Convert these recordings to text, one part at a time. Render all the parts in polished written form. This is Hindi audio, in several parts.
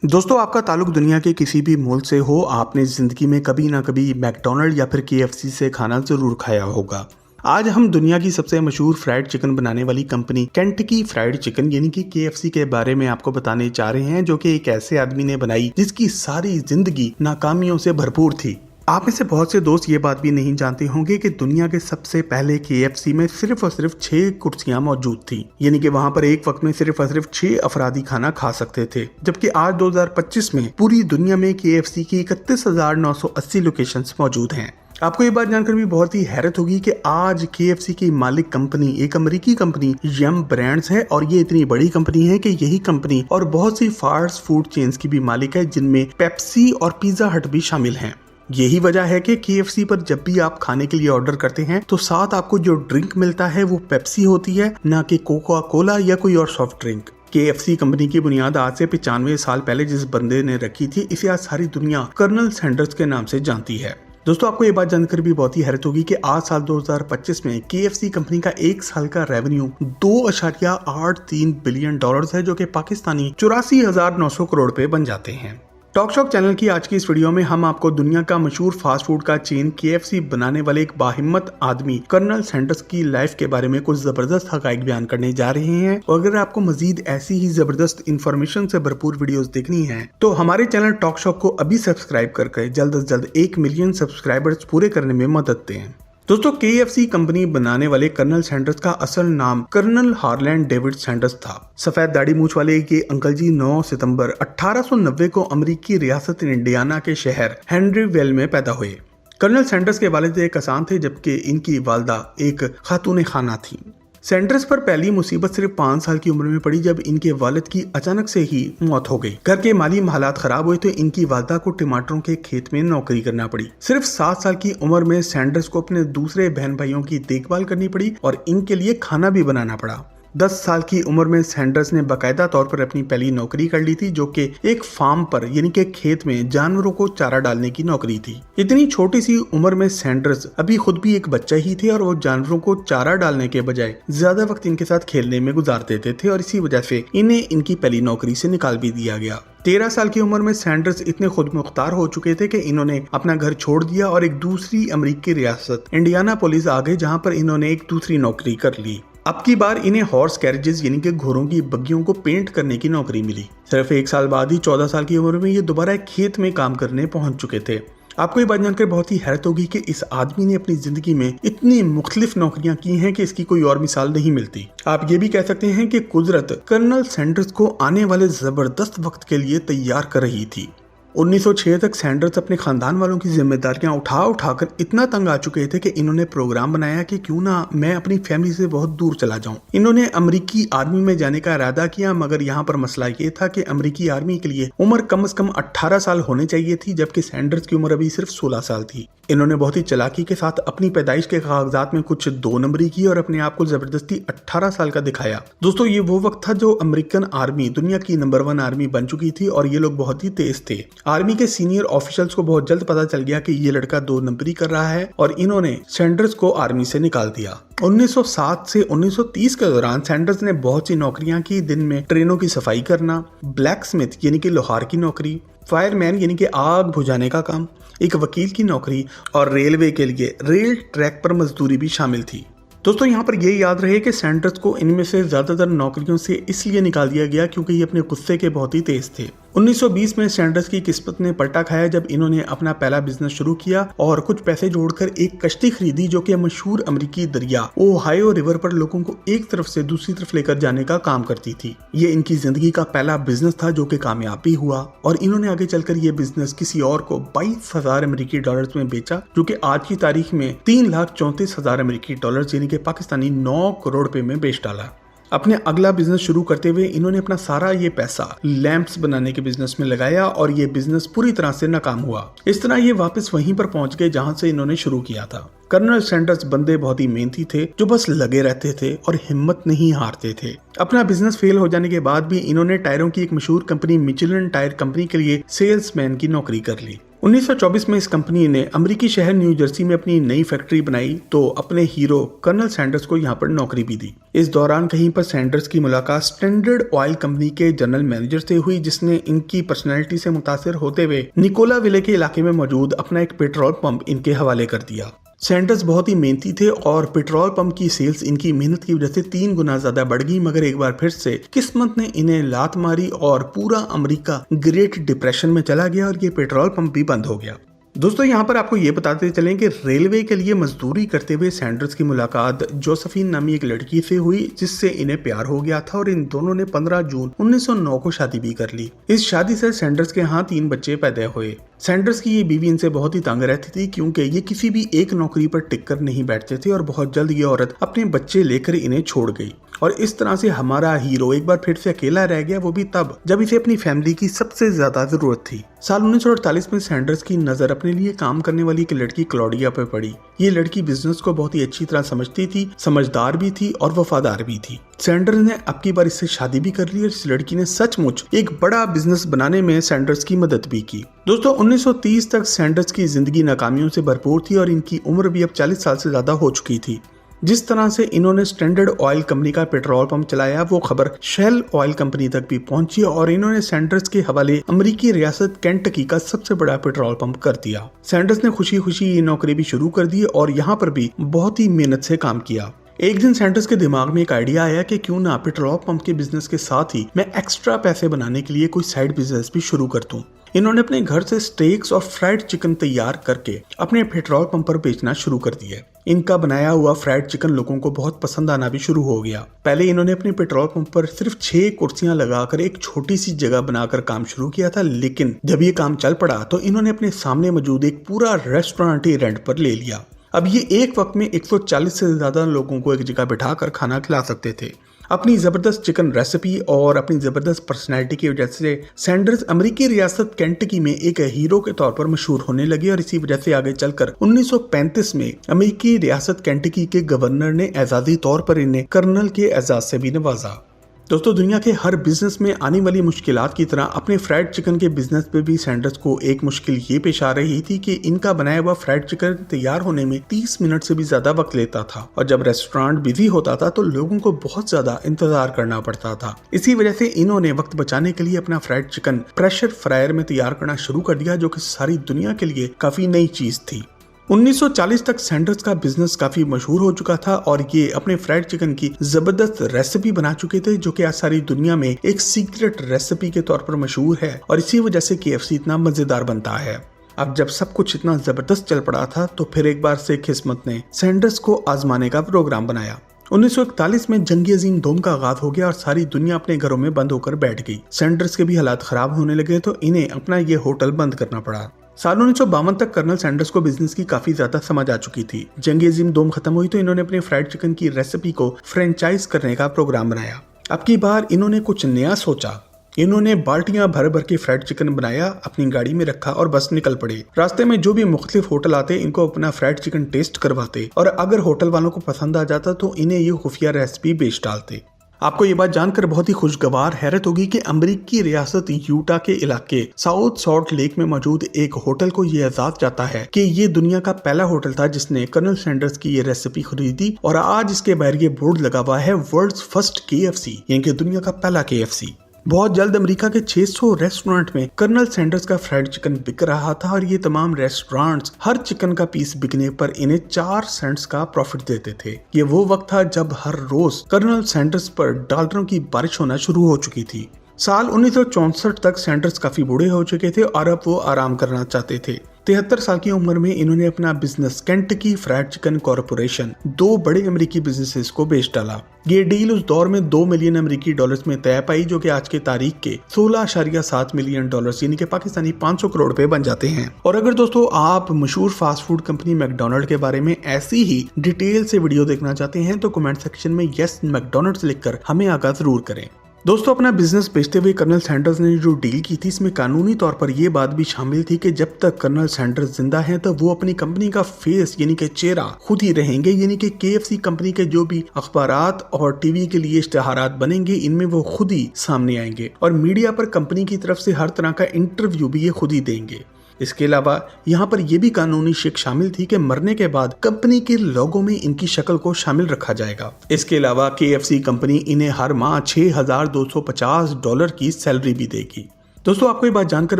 दोस्तों, आपका ताल्लुक दुनिया के किसी भी मुल्क से हो, आपने ज़िंदगी में कभी ना कभी मैकडॉनल्ड या फिर केएफसी से खाना ज़रूर खाया होगा। आज हम दुनिया की सबसे मशहूर फ्राइड चिकन बनाने वाली कंपनी केंटकी फ्राइड चिकन यानी कि केएफसी के बारे में आपको बताने जा रहे हैं, जो कि एक ऐसे आदमी ने बनाई जिसकी सारी जिंदगी नाकामियों से भरपूर थी। आप में से बहुत से दोस्त ये बात भी नहीं जानते होंगे कि दुनिया के सबसे पहले केएफसी में सिर्फ और सिर्फ 6 कुर्सियां मौजूद थी, यानी कि वहां पर एक वक्त में सिर्फ और सिर्फ 6 अफरादी खाना खा सकते थे। जबकि आज 2025 में पूरी दुनिया में केएफसी की 31,980 लोकेशंस मौजूद हैं। आपको ये बात जानकर भी बहुत ही हैरत होगी कि आज केएफसी की मालिक कंपनी एक अमेरिकी कंपनी यम ब्रांड्स है, और ये इतनी बड़ी कंपनी है कि यही कंपनी और बहुत सी फास्ट फूड चेन्स की भी मालिक है, जिनमें पेप्सी और पिज्जा हट भी शामिल हैं। यही वजह है कि केएफसी पर जब भी आप खाने के लिए ऑर्डर करते हैं तो साथ आपको जो ड्रिंक मिलता है वो पेप्सी होती है, ना कि कोका कोला या कोई और सॉफ्ट ड्रिंक। केएफसी कंपनी की बुनियाद आज से 95 साल पहले जिस बंदे ने रखी थी, इसे आज सारी दुनिया कर्नल सैंडर्स के नाम से जानती है। दोस्तों, आपको ये बात जानकर भी बहुत ही हैरत होगी कि आज साल 2025 में केएफसी कंपनी का एक साल का रेवेन्यू $2.83 बिलियन है, जो कि पाकिस्तानी 84,900 करोड़ पे बन जाते हैं। टॉक शॉक चैनल की आज की इस वीडियो में हम आपको दुनिया का मशहूर फास्ट फूड का चेन केएफसी बनाने वाले एक बाहिम्मत आदमी कर्नल सैंडर्स की लाइफ के बारे में कुछ जबरदस्त हकाइक बयान करने जा रहे हैं। और अगर आपको मजीद ऐसी ही जबरदस्त इंफॉर्मेशन से भरपूर वीडियोस देखनी है तो हमारे चैनल टॉक शॉक को अभी सब्सक्राइब करके जल्द से जल्द 1 मिलियन सब्सक्राइबर्स पूरे करने में मदद दें। दोस्तों, केएफसी कंपनी बनाने वाले कर्नल सैंडर्स का असल नाम कर्नल हार्लैंड डेविड सैंडर्स था। सफेद दाढ़ी मूछ वाले ये अंकल जी 9 सितंबर 1890 को अमेरिकी रियासत इंडियाना के शहर हेनरीवेल में पैदा हुए। कर्नल सैंडर्स के वालिद एक किसान थे, जबकि इनकी वालदा एक खातून खाना थी। सैंडर्स पर पहली मुसीबत सिर्फ 5 साल की उम्र में पड़ी, जब इनके वालिद की अचानक से ही मौत हो गई। घर के माली हालात खराब हुए तो इनकी वालदा को टमाटरों के खेत में नौकरी करना पड़ी। सिर्फ 7 साल की उम्र में सैंडर्स को अपने दूसरे बहन भाइयों की देखभाल करनी पड़ी और इनके लिए खाना भी बनाना पड़ा। 10 साल की उम्र में सैंडर्स ने बाकायदा तौर पर अपनी पहली नौकरी कर ली थी, जो कि एक फार्म पर यानी कि खेत में जानवरों को चारा डालने की नौकरी थी। इतनी छोटी सी उम्र में सैंडर्स अभी खुद भी एक बच्चा ही थे और वो जानवरों को चारा डालने के बजाय ज्यादा वक्त इनके साथ खेलने में गुजार देते थे, और इसी वजह से इन्हें इनकी पहली नौकरी से निकाल भी दिया गया। 13 साल की उम्र में सैंडर्स इतने खुद मुख्तार हो चुके थे कि इन्होंने अपना घर छोड़ दिया और एक दूसरी अमेरिकी रियासत इंडियानापोलिस आ गए, जहां पर इन्होंने एक दूसरी नौकरी कर ली। अब की बार इन्हें हॉर्स कैरेजेस यानी कि घोड़ों की बग्गियों को पेंट करने की नौकरी मिली। सिर्फ 1 साल बाद ही 14 साल की उम्र में ये दोबारा एक खेत में काम करने पहुंच चुके थे। आपको ये बात जानकर बहुत ही हैरत होगी कि इस आदमी ने अपनी जिंदगी में इतनी मुख्तलिफ नौकरियां की हैं कि इसकी कोई और मिसाल नहीं मिलती। आप ये भी कह सकते हैं कि कुदरत कर्नल सैंडर्स को आने वाले जबरदस्त वक्त के लिए तैयार कर रही थी। 1906 तक सैंडर्स अपने खानदान वालों की जिम्मेदारियां उठाकर इतना तंग आ चुके थे कि इन्होंने प्रोग्राम बनाया कि क्यों ना मैं अपनी फैमिली से बहुत दूर चला जाऊं। इन्होंने अमेरिकी आर्मी में जाने का इरादा किया, मगर यहाँ पर मसला ये था कि अमेरिकी आर्मी के लिए उम्र कम से कम 18 साल होने चाहिए थी, जबकि सैंडर्स की उम्र अभी सिर्फ 16 साल थी। इन्होंने बहुत ही चालाकी के साथ अपनी पैदाइश के कागजात में कुछ 2 नंबरी की और अपने आप को जबरदस्ती 18 साल का दिखाया। दोस्तों, ये वो वक्त था जो अमेरिकन आर्मी दुनिया की नंबर 1 आर्मी बन चुकी थी और ये लोग बहुत ही तेज थे। आर्मी के सीनियर ऑफिशियल्स को बहुत जल्द पता चल गया कि ये लड़का 2 नंबरी कर रहा है और इन्होंने सैंडर्स को आर्मी से निकाल दिया। 1907 से 1930 के दौरान सैंडर्स ने बहुत सी नौकरियां की। दिन में ट्रेनों की सफाई करना, ब्लैक स्मिथ यानी कि लोहार की नौकरी, फायरमैन यानी कि आग बुझाने का काम, एक वकील की नौकरी और रेलवे के लिए रेल ट्रैक पर मजदूरी भी शामिल थी। दोस्तों, यहाँ पर ये याद रहे कि सैंडर्स को इनमें से ज्यादातर नौकरियों से इसलिए निकाल दिया गया क्योंकि ये अपने गुस्से के बहुत ही तेज थे। 1920 में सैंडर्स की किस्मत ने पलटा खाया जब इन्होंने अपना पहला बिजनेस शुरू किया और कुछ पैसे जोड़कर एक कश्ती खरीदी, जो कि मशहूर अमेरिकी दरिया ओहायो रिवर पर लोगों को एक तरफ से दूसरी तरफ लेकर जाने का काम करती थी। ये इनकी जिंदगी का पहला बिजनेस था जो कि कामयाब भी हुआ, और इन्होंने आगे चलकर ये बिजनेस किसी और को 22,000 अमेरिकी डॉलर्स में बेचा, जो कि आज की तारीख में $3,34,000 अमेरिकी डॉलर्स यानी कि पाकिस्तानी 9 करोड़ रुपए में बेच डाला। अपने अगला बिजनेस शुरू करते हुए इन्होंने अपना सारा ये पैसा लैंप्स बनाने के बिजनेस में लगाया और ये बिजनेस पूरी तरह से नाकाम हुआ। इस तरह ये वापस वहीं पर पहुंच गए जहां से इन्होंने शुरू किया था। कर्नल सैंडर्स बंदे बहुत ही मेहनती थे, जो बस लगे रहते थे और हिम्मत नहीं हारते थे। अपना बिजनेस फेल हो जाने के बाद भी इन्होंने टायरों की एक मशहूर कंपनी मिचेलिन टायर कंपनी के लिए सेल्समैन की नौकरी कर ली। 1924 में इस कंपनी ने अमेरिकी शहर न्यू जर्सी में अपनी नई फैक्ट्री बनाई तो अपने हीरो कर्नल सैंडर्स को यहाँ पर नौकरी भी दी। इस दौरान कहीं पर सैंडर्स की मुलाकात स्टैंडर्ड ऑयल कंपनी के जनरल मैनेजर से हुई, जिसने इनकी पर्सनैलिटी से मुतासिर होते हुए निकोला विले के इलाके में मौजूद अपना एक पेट्रोल पंप इनके हवाले कर दिया। सैंडर्स बहुत ही मेहनती थे और पेट्रोल पंप की सेल्स इनकी मेहनत की वजह से 3 गुना ज्यादा बढ़ गई, मगर एक बार फिर से किस्मत ने इन्हें लात मारी और पूरा अमेरिका ग्रेट डिप्रेशन में चला गया और ये पेट्रोल पंप भी बंद हो गया। दोस्तों यहाँ पर आपको ये बताते चलें कि रेलवे के लिए मजदूरी करते हुए सैंडर्स की मुलाकात जोसेफिन नामी एक लड़की से हुई, जिससे इन्हें प्यार हो गया था और इन दोनों ने 15 जून 1909 को शादी भी कर ली। इस शादी से सैंडर्स के यहाँ 3 बच्चे पैदा हुए। सैंडर्स की ये बीवी इनसे बहुत ही तंग रहती थी क्योंकि ये किसी भी एक नौकरी पर टिक कर नहीं बैठते थे और बहुत जल्द ये औरत अपने बच्चे लेकर इन्हें छोड़ गई और इस तरह से हमारा हीरो एक बार फिर से अकेला रह गया, वो भी तब जब इसे अपनी फैमिली की सबसे ज्यादा जरूरत थी। साल 1948 में सैंडर्स की नजर अपने लिए काम करने वाली एक लड़की क्लॉडिया पर पड़ी। ये लड़की बिजनेस को बहुत ही अच्छी तरह समझती थी, समझदार भी थी और वफादार भी थी। सैंडर्स ने अब की बार इससे शादी भी कर ली और इस लड़की ने सचमुच एक बड़ा बिजनेस बनाने में सैंडर्स की मदद भी की। दोस्तों 1930 तक सैंडर्स की जिंदगी नाकामियों से भरपूर थी और इनकी उम्र भी अब 40 साल से ज्यादा हो चुकी थी। जिस तरह से इन्होंने स्टैंडर्ड ऑयल कंपनी का पेट्रोल पंप चलाया, वो खबर शेल ऑयल कंपनी तक भी पहुंची और इन्होंने सैंडर्स के हवाले अमेरिकी रियासत केंटकी का सबसे बड़ा पेट्रोल पंप कर दिया। सैंडर्स ने खुशी खुशी ये नौकरी भी शुरू कर दी और यहाँ पर भी बहुत ही मेहनत से काम किया। एक दिन सैंडर्स के दिमाग में एक आइडिया आया कि क्यों ना पेट्रोल पंप के बिजनेस के साथ ही मैं एक्स्ट्रा पैसे बनाने के लिए कोई साइड बिजनेस भी शुरू कर दूं। इन्होंने अपने घर से स्टेक्स और फ्राइड चिकन तैयार करके अपने पेट्रोल पंप पर बेचना शुरू कर दिया। इनका बनाया हुआ फ्राइड चिकन लोगों को बहुत पसंद आना भी शुरू हो गया। पहले इन्होंने अपने पेट्रोल पंप पर सिर्फ 6 कुर्सियां लगाकर एक छोटी सी जगह बनाकर काम शुरू किया था, लेकिन जब ये काम चल पड़ा तो इन्होंने अपने सामने मौजूद एक पूरा रेस्टोरेंट ही रेंट पर ले लिया। अब ये एक वक्त में 140 से ज्यादा लोगों को एक जगह बिठाकर खाना खिला सकते थे। अपनी जबरदस्त चिकन रेसिपी और अपनी जबरदस्त पर्सनैलिटी की वजह से सैंडर्स अमेरिकी रियासत केंटकी में एक हीरो के तौर पर मशहूर होने लगे और इसी वजह से आगे चलकर 1935 में अमेरिकी रियासत केंटकी के गवर्नर ने एजाजी तौर पर इन्हें कर्नल के एजाज से भी नवाजा। दोस्तों दुनिया के हर बिजनेस में आने वाली मुश्किलात की तरह अपने फ्राइड चिकन के बिजनेस पे भी सैंडर्स को एक मुश्किल ये पेश आ रही थी कि इनका बनाया हुआ फ्राइड चिकन तैयार होने में 30 मिनट से भी ज्यादा वक्त लेता था और जब रेस्टोरेंट बिजी होता था तो लोगों को बहुत ज्यादा इंतजार करना पड़ता था। इसी वजह से इन्होंने वक्त बचाने के लिए अपना फ्राइड चिकन प्रेशर फ्रायर में तैयार करना शुरू कर दिया, जो कि सारी दुनिया के लिए काफी नई चीज थी। 1940 तक सैंडर्स का बिजनेस काफी मशहूर हो चुका था और ये अपने फ्राइड चिकन की जबरदस्त रेसिपी बना चुके थे, जो कि आज सारी दुनिया में एक सीक्रेट रेसिपी के तौर पर मशहूर है और इसी वजह से KFC इतना मजेदार बनता है। अब जब सब कुछ इतना जबरदस्त चल पड़ा था तो फिर एक बार से किस्मत ने सैंडर्स को आजमाने का प्रोग्राम बनाया। 1941 में जंग अजीम दोम का आगाज हो गया और सारी दुनिया अपने घरों में बंद होकर बैठ गई। सैंडर्स के भी हालात खराब होने लगे तो इन्हें अपना ये होटल बंद करना पड़ा। साल 1952 तक कर्नल सैंडर्स को बिजनेस की काफी ज्यादा समझ आ चुकी थी। जंग अजीम दोम खत्म हुई तो इन्होंने अपने फ्राइड चिकन की रेसिपी को फ्रेंचाइज करने का प्रोग्राम बनाया। अब की बार इन्होंने कुछ नया सोचा। इन्होंने बाल्टियां भर भर के फ्राइड चिकन बनाया, अपनी गाड़ी में रखा और बस निकल पड़े। रास्ते में जो भी मुख्तलिफ होटल आते इनको अपना फ्राइड चिकन टेस्ट करवाते और अगर होटल वालों को पसंद आ जाता तो इन्हें ये खुफिया रेसिपी बेच डालते। आपको ये बात जानकर बहुत ही खुशगवार हैरत होगी कि अमेरिकी रियासत यूटा के इलाके साउथ सॉल्ट लेक में मौजूद एक होटल को ये एजाज जाता है कि ये दुनिया का पहला होटल था जिसने कर्नल सैंडर्स की ये रेसिपी खरीदी और आज इसके बाहर ये बोर्ड लगा हुआ है वर्ल्ड्स फर्स्ट KFC, यानी कि दुनिया का पहला KFC। बहुत जल्द अमेरिका के 600 रेस्टोरेंट में कर्नल सैंडर्स का फ्राइड चिकन बिक रहा था और ये तमाम रेस्टोरेंट्स हर चिकन का पीस बिकने पर इन्हें 4 सेंट्स का प्रॉफिट देते थे। ये वो वक्त था जब हर रोज कर्नल सैंडर्स पर डॉलरों की बारिश होना शुरू हो चुकी थी। साल 1964 तक सैंडर्स काफी बूढ़े हो चुके थे और अब वो आराम करना चाहते थे। 73 साल की उम्र में इन्होंने अपना business Kentucky fried chicken corporation 2 बड़े अमेरिकी बिजनेसेस को बेच डाला। ये डील उस दौर में $2 मिलियन अमेरिकी डॉलर्स में तय पाई, जो कि आज के तारीख के 16.7 मिलियन डॉलर्स यानी कि पाकिस्तानी 500 करोड़ रुपए बन जाते हैं। और अगर दोस्तों आप मशहूर फास्ट फूड कंपनी मैकडोनल्ड के बारे में ऐसी ही डिटेल से वीडियो देखना चाहते हैं तो कमेंट सेक्शन में यस मैकडोनल्ड्स लिखकर हमें आगाह जरूर करें। दोस्तों अपना बिजनेस बेचते हुए कर्नल सैंडर्स ने जो डील की थी इसमें कानूनी तौर पर यह बात भी शामिल थी कि जब तक कर्नल सैंडर्स जिंदा हैं तो वो अपनी कंपनी का फेस यानी कि चेहरा खुद ही रहेंगे, यानी कि KFC कंपनी के जो भी अखबारात और टीवी के लिए इश्तेहारात बनेंगे इनमें वो खुद ही सामने आएंगे और मीडिया पर कंपनी की तरफ से हर तरह का इंटरव्यू भी ये खुद ही देंगे। इसके अलावा यहाँ पर यह भी कानूनी शिक शामिल थी कि मरने के बाद कंपनी के लोगो में इनकी शक्ल को शामिल रखा जाएगा। इसके अलावा KFC कंपनी इन्हें हर माह $6,250 की सैलरी भी देगी। दोस्तों, आपको ये बात जानकर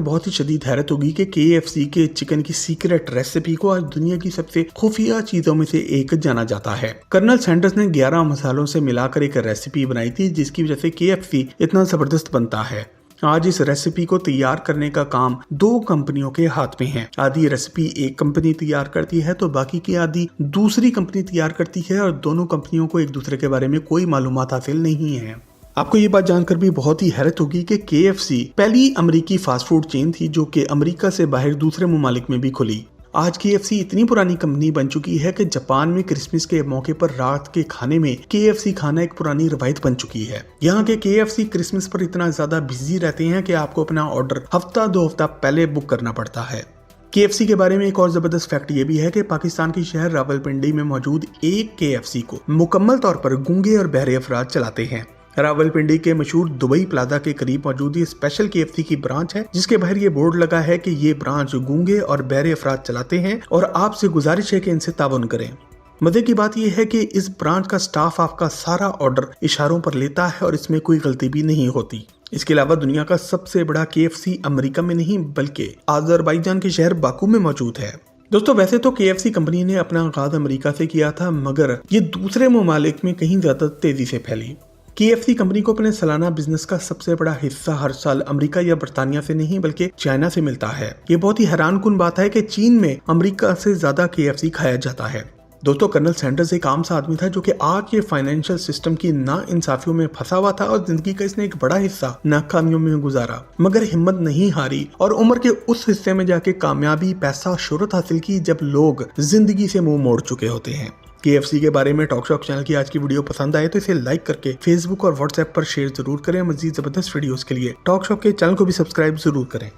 बहुत ही शदीद हैरत होगी कि KFC के चिकन की सीक्रेट रेसिपी को आज दुनिया की सबसे खुफिया चीजों में से एक जाना जाता है। कर्नल सैंडर्स ने 11 मसालों से मिलाकर एक रेसिपी बनाई थी जिसकी वजह से KFC इतना जबरदस्त बनता है। आज इस रेसिपी को तैयार करने का काम 2 कंपनियों के हाथ में है। आधी रेसिपी एक कंपनी तैयार करती है तो बाकी की आधी दूसरी कंपनी तैयार करती है और दोनों कंपनियों को एक दूसरे के बारे में कोई मालूमात हासिल नहीं है। आपको ये बात जानकर भी बहुत ही हैरत होगी कि KFC पहली अमेरिकी फास्ट फूड चेन थी जो कि अमेरिका से बाहर दूसरे ममालिक में भी खुली। आज KFC इतनी पुरानी कंपनी बन चुकी है कि जापान में क्रिसमस के मौके पर रात के खाने में KFC खाना एक पुरानी रवायत बन चुकी है। यहाँ के KFC क्रिसमस पर इतना ज्यादा बिजी रहते हैं कि आपको अपना ऑर्डर हफ्ता 2 हफ्ता पहले बुक करना पड़ता है। KFC के बारे में एक और जबरदस्त फैक्ट ये भी है कि पाकिस्तान के शहर रावलपिंडी में मौजूद एक KFC को मुकम्मल तौर पर गूंगे और बहरे अफराद चलाते हैं। रावलपिंडी के मशहूर दुबई प्लाजा के करीब मौजूद ये स्पेशल KFC की ब्रांच है जिसके बाहर ये बोर्ड लगा है कि ये ब्रांच गूंगे और बहरे अफराद चलाते हैं और आपसे गुजारिश है कि इनसे ताउन करें। मजे की बात यह है कि इस ब्रांच का स्टाफ आपका सारा ऑर्डर इशारों पर लेता है और इसमें कोई गलती भी नहीं होती। इसके अलावा दुनिया का सबसे बड़ा KFC अमेरिका में नहीं बल्कि अजरबैजान के शहर बाकू में मौजूद है। दोस्तों, वैसे तो KFC कंपनी ने अपना आगाज अमेरिका से किया था मगर ये दूसरे ममालिक में कहीं ज्यादा तेजी से फैली। KFC कंपनी को अपने सालाना बिजनेस का सबसे बड़ा हिस्सा हर साल अमेरिका या बर्तानिया से नहीं बल्कि चाइना से मिलता है। ये बहुत ही हैरानकुन बात है कि चीन में अमेरिका से ज्यादा KFC खाया जाता है। दोस्तों, कर्नल सैंडर्स एक आम सा आदमी था जो कि आज के फाइनेंशियल सिस्टम की नाइंसाफियों में फंसा हुआ था और जिंदगी का इसने एक बड़ा हिस्सा नाकामियों में गुजारा मगर हिम्मत नहीं हारी और उम्र के उस हिस्से में जाके कामयाबी, पैसा, शोहरत हासिल की जब लोग जिंदगी से मुंह मोड़ चुके होते हैं। KFC के बारे में टॉक शॉक चैनल की आज की वीडियो पसंद आए तो इसे लाइक करके फेसबुक और व्हाट्सएप पर शेयर जरूर करें। मजीद जबरदस्त वीडियोस के लिए टॉक शॉक के चैनल को भी सब्सक्राइब जरूर करें।